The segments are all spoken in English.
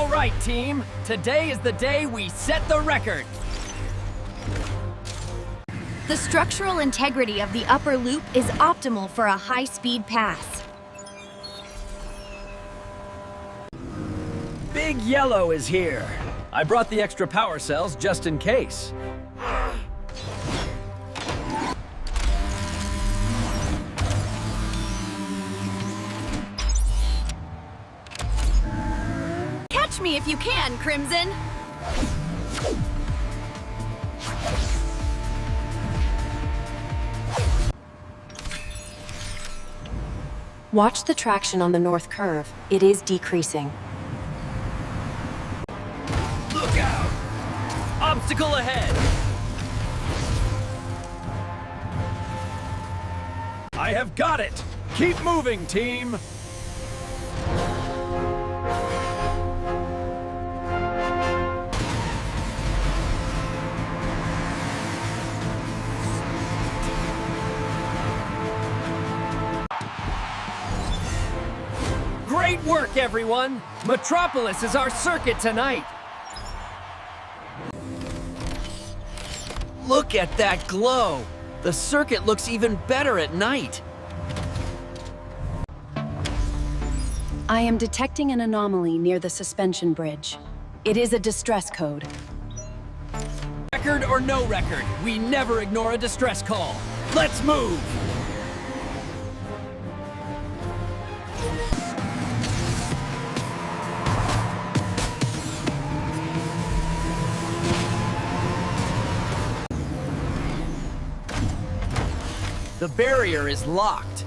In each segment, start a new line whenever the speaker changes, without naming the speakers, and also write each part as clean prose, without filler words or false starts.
All right, team. Today is the day we set the record.
The structural integrity of the upper loop is optimal for a high-speed pass.
Big Yellow is here. I brought the extra power cells just in case.
Catch me if you can, Crimson!
Watch the traction on the north curve. It is decreasing.
Look out! Obstacle ahead! I have got it! Keep moving, team! Great work, everyone! Metropolis is our circuit tonight! Look at that glow! The circuit looks even better at night!
I am detecting an anomaly near the suspension bridge. It is a distress code.
Record or no record, we never ignore a distress call. Let's move! The barrier is locked.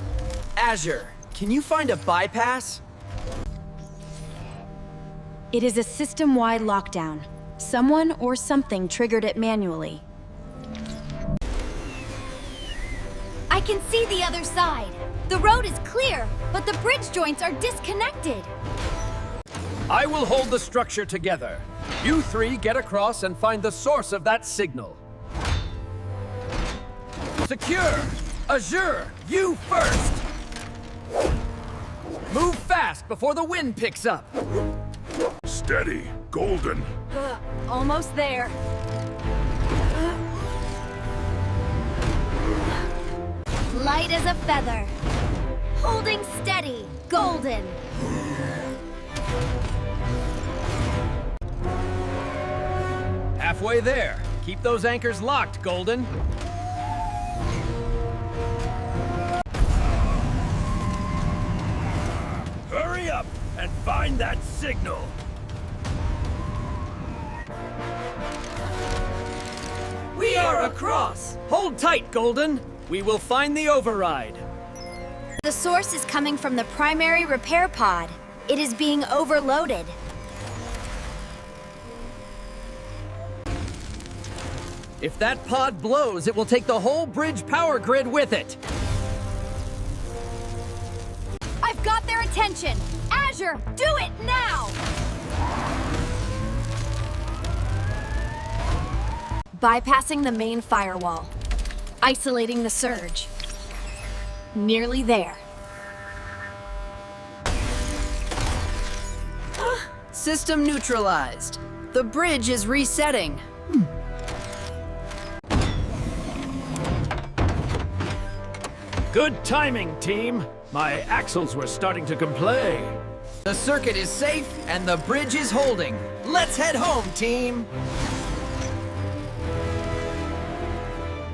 Azure, can you find a bypass?
It is a system-wide lockdown. Someone or something triggered it manually. I can see the other side. The road is clear, but the bridge joints are disconnected.
I will hold the structure together. You three get across and find the source of that signal. Secure! Azure, you first! Move fast before the wind picks up.
Steady, Golden.
Almost there. Light as a feather. Holding steady, Golden.
Halfway there. Keep those anchors locked, Golden. Hurry up and find that signal. We are across! Hold tight, Golden. We will find the override.
The source is coming from the primary repair pod. It is being overloaded.
If that pod blows, it will take the whole bridge power grid with it.
I've got their attention! Azure, do it now! Bypassing the main firewall. Isolating the surge. Nearly there.
System neutralized. The bridge is resetting.
Good timing, team. My axles were starting to complain.
The circuit is safe and the bridge is holding. Let's head home, team.